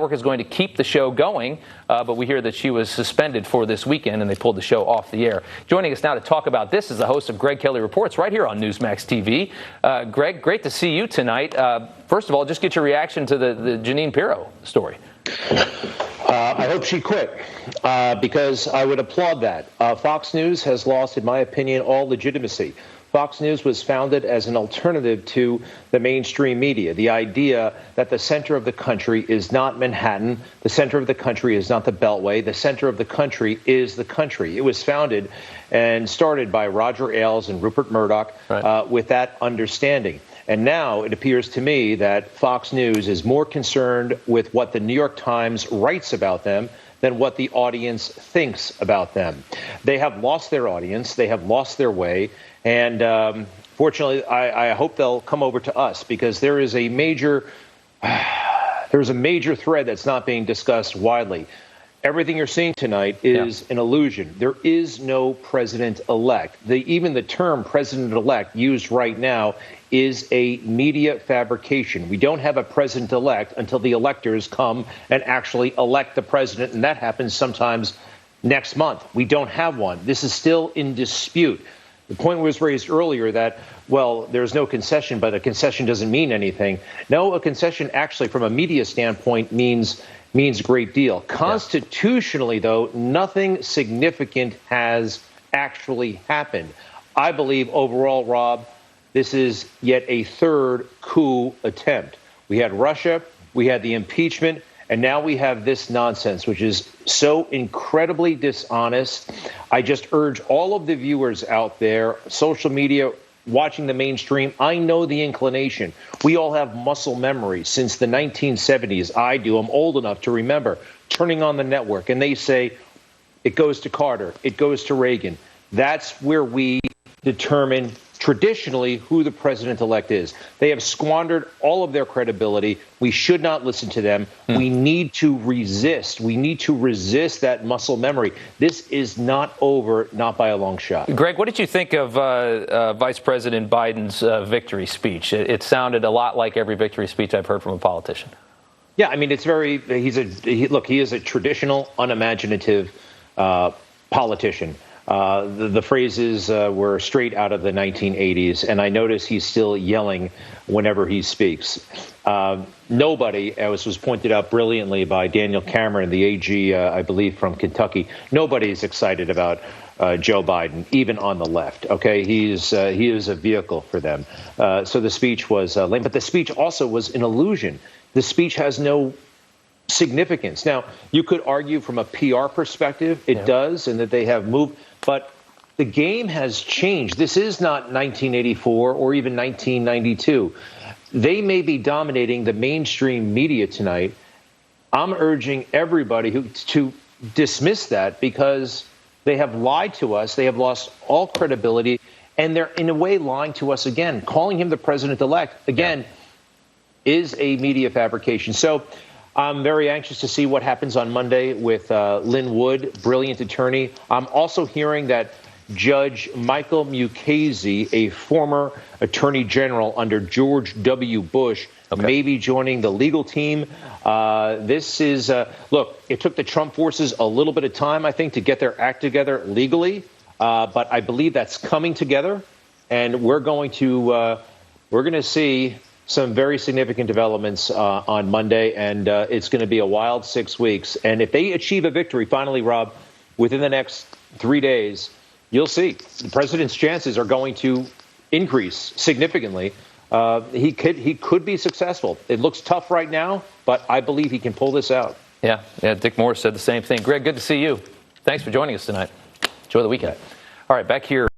Network is going to keep the show going, but we hear that she was suspended for this weekend and they pulled the show off the air. Joining us now to talk about this is the host of Greg Kelly Reports right here on NewsMax TV. Greg, great to see you tonight. First of all, just get your reaction to the Jeanine Pirro story. I hope she quit because I would applaud that. Fox News has lost, in my opinion, all legitimacy. Fox News was founded as an alternative to the mainstream media. The idea that the center of the country is not Manhattan, the center of the country is not the Beltway, the center of the country is the country. It was founded and started by Roger Ailes and Rupert Murdoch with that understanding. And now it appears to me that Fox News is more concerned with what the New York Times writes about them than what the audience thinks about them. They have lost their audience. They have lost their way. And fortunately, I hope they'll come over to us because there is a major thread that's not being discussed widely. Everything you're seeing tonight is an illusion. There is no president-elect. Even the term president-elect used right now is a media fabrication. We don't have a president-elect until the electors come and actually elect the president, and that happens sometimes next month. We don't have one. This is still in dispute. The point was raised earlier that, well, there's no concession, but a concession doesn't mean anything. No, a concession actually, from a media standpoint, means a great deal. Constitutionally, though, nothing significant has actually happened. I believe overall, Rob, this is yet a third coup attempt. We had Russia, we had the impeachment, and now we have this nonsense, which is so incredibly dishonest. I just urge all of the viewers out there, social media, watching the mainstream, I know the inclination. We all have muscle memory since the 1970s. I do. I'm old enough to remember turning on the network, and they say, it goes to Carter, it goes to Reagan. That's where we determine traditionally who the president-elect is. They have squandered all of their credibility. We should not listen to them. We need to resist. We need to resist that muscle memory. This is not over, not by a long shot. Greg, what did you think of Vice President Biden's victory speech? It sounded a lot like every victory speech I've heard from a politician. Yeah, I mean, it's very, he is a traditional, unimaginative politician. The phrases were straight out of the 1980s, and I notice he's still yelling whenever he speaks. Nobody, as was pointed out brilliantly by Daniel Cameron, the AG, I believe, from Kentucky, nobody's excited about Joe Biden, even on the left. OK, he is a vehicle for them. So the speech was lame, but the speech also was an illusion. The speech has no significance. Now, you could argue from a PR perspective, it does, and that they have moved. But the game has changed. This is not 1984 or even 1992. They may be dominating the mainstream media tonight. I'm urging everybody to dismiss that because they have lied to us. They have lost all credibility, and they're in a way lying to us again. Calling him the president-elect, again, is a media fabrication. So I'm very anxious to see what happens on Monday with Lynn Wood, brilliant attorney. I'm also hearing that Judge Michael Mukasey, a former attorney general under George W. Bush, may be joining the legal team. This is, look, it took the Trump forces a little bit of time, I think, to get their act together legally. But I believe that's coming together. And we're going to see some very significant developments on Monday, and it's going to be a wild 6 weeks. And if they achieve a victory, finally, Rob, within the next 3 days, you'll see the president's chances are going to increase significantly. He could be successful. It looks tough right now, but I believe he can pull this out. Yeah, Dick Morris said the same thing. Greg, good to see you. Thanks for joining us tonight. Enjoy the weekend. All right, back here.